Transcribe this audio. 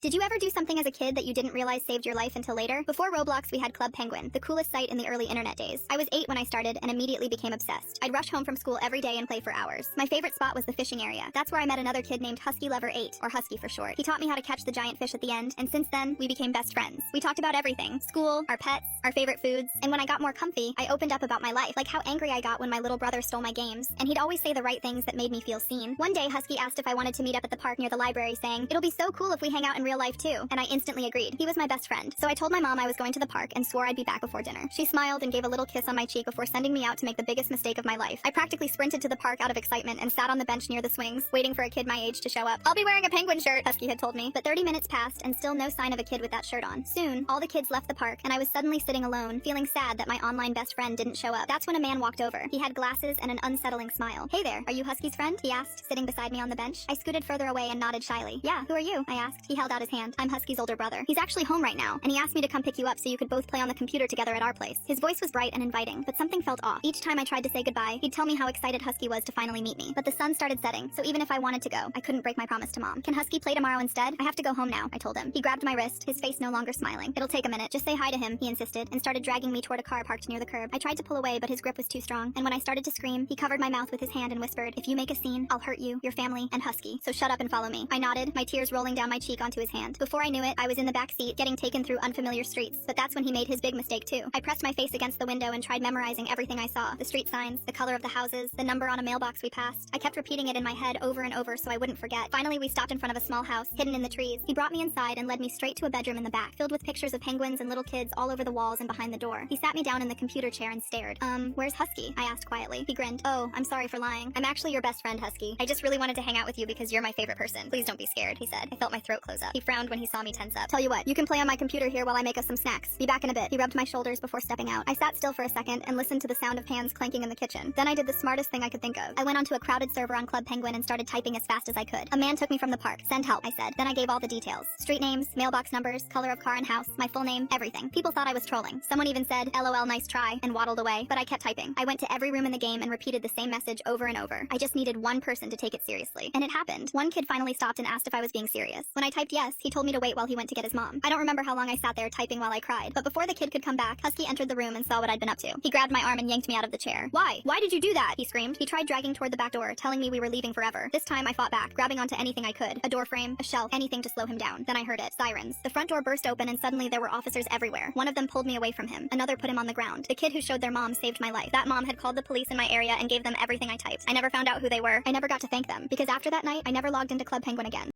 Did you ever do something as a kid that you didn't realize saved your life until later? Before Roblox, we had Club Penguin, the coolest site in the early internet days. I was 8 when I started and immediately became obsessed. I'd rush home from school every day and play for hours. My favorite spot was the fishing area. That's where I met another kid named Husky Lover 8, or Husky for short. He taught me how to catch the giant fish at the end, and since then, we became best friends. We talked about everything: school, our pets, our favorite foods, and when I got more comfy, I opened up about my life, like how angry I got when my little brother stole my games, and he'd always say the right things that made me feel seen. One day, Husky asked if I wanted to meet up at the park near the library, saying, "It'll be so cool if we hang out in real life too," and I instantly agreed. He was my best friend. So I told my mom I was going to the park and swore I'd be back before dinner. She smiled and gave a little kiss on my cheek before sending me out to make the biggest mistake of my life. I practically sprinted to the park out of excitement and sat on the bench near the swings, waiting for a kid my age to show up. "I'll be wearing a penguin shirt," Husky had told me. But 30 minutes passed and still no sign of a kid with that shirt on. Soon, all the kids left the park and I was suddenly sitting alone, feeling sad that my online best friend didn't show up. That's when a man walked over. He had glasses and an unsettling smile. "Hey there, are you Husky's friend?" he asked, sitting beside me on the bench. I scooted further away and nodded shyly. "Yeah, who are you?" I asked. He held out his hand. "I'm Husky's older brother. He's actually home right now, and he asked me to come pick you up so you could both play on the computer together at our place." His voice was bright and inviting, but something felt off. Each time I tried to say goodbye, he'd tell me how excited Husky was to finally meet me. But the sun started setting, so even if I wanted to go, I couldn't break my promise to Mom. "Can Husky play tomorrow instead? I have to go home now," I told him. He grabbed my wrist, his face no longer smiling. "It'll take a minute. Just say hi to him," he insisted, and started dragging me toward a car parked near the curb. I tried to pull away, but his grip was too strong, and when I started to scream, he covered my mouth with his hand and whispered, "If you make a scene, I'll hurt you, your family, and Husky, so shut up and follow me." I nodded, my tears rolling down my cheek onto his hand. Before I knew it, I was in the back seat, getting taken through unfamiliar streets. But that's when he made his big mistake too. I pressed my face against the window and tried memorizing everything I saw: the street signs, the color of the houses, the number on a mailbox we passed. I kept repeating it in my head over and over so I wouldn't forget. Finally, we stopped in front of a small house, hidden in the trees. He brought me inside and led me straight to a bedroom in the back, filled with pictures of penguins and little kids all over the walls and behind the door. He sat me down in the computer chair and stared. Where's Husky?" I asked quietly. He grinned. "Oh, I'm sorry for lying. I'm actually your best friend, Husky. I just really wanted to hang out with you because you're my favorite person. Please don't be scared," he said. I felt my throat close up. He frowned when he saw me tense up. "Tell you what, you can play on my computer here while I make us some snacks. Be back in a bit." He rubbed my shoulders before stepping out. I sat still for a second and listened to the sound of pans clanking in the kitchen. Then I did the smartest thing I could think of. I went onto a crowded server on Club Penguin and started typing as fast as I could. "A man took me from the park. Send help," I said. Then I gave all the details: street names, mailbox numbers, color of car and house, my full name, everything. People thought I was trolling. Someone even said, "LOL, nice try," and waddled away. But I kept typing. I went to every room in the game and repeated the same message over and over. I just needed one person to take it seriously. And it happened. One kid finally stopped and asked if I was being serious. When I typed yes, he told me to wait while he went to get his mom. I don't remember how long I sat there typing while I cried, but before the kid could come back, Husky entered the room and saw what I'd been up to. He grabbed my arm and yanked me out of the chair. "Why? Why did you do that?" he screamed. He tried dragging toward the back door, telling me we were leaving forever. This time I fought back, grabbing onto anything I could: a door frame, a shelf, anything to slow him down. Then I heard it. Sirens. The front door burst open and suddenly there were officers everywhere. One of them pulled me away from him. Another put him on the ground. The kid who showed their mom saved my life. That mom had called the police in my area and gave them everything I typed. I never found out who they were. I never got to thank them, because after that night, I never logged into Club Penguin again.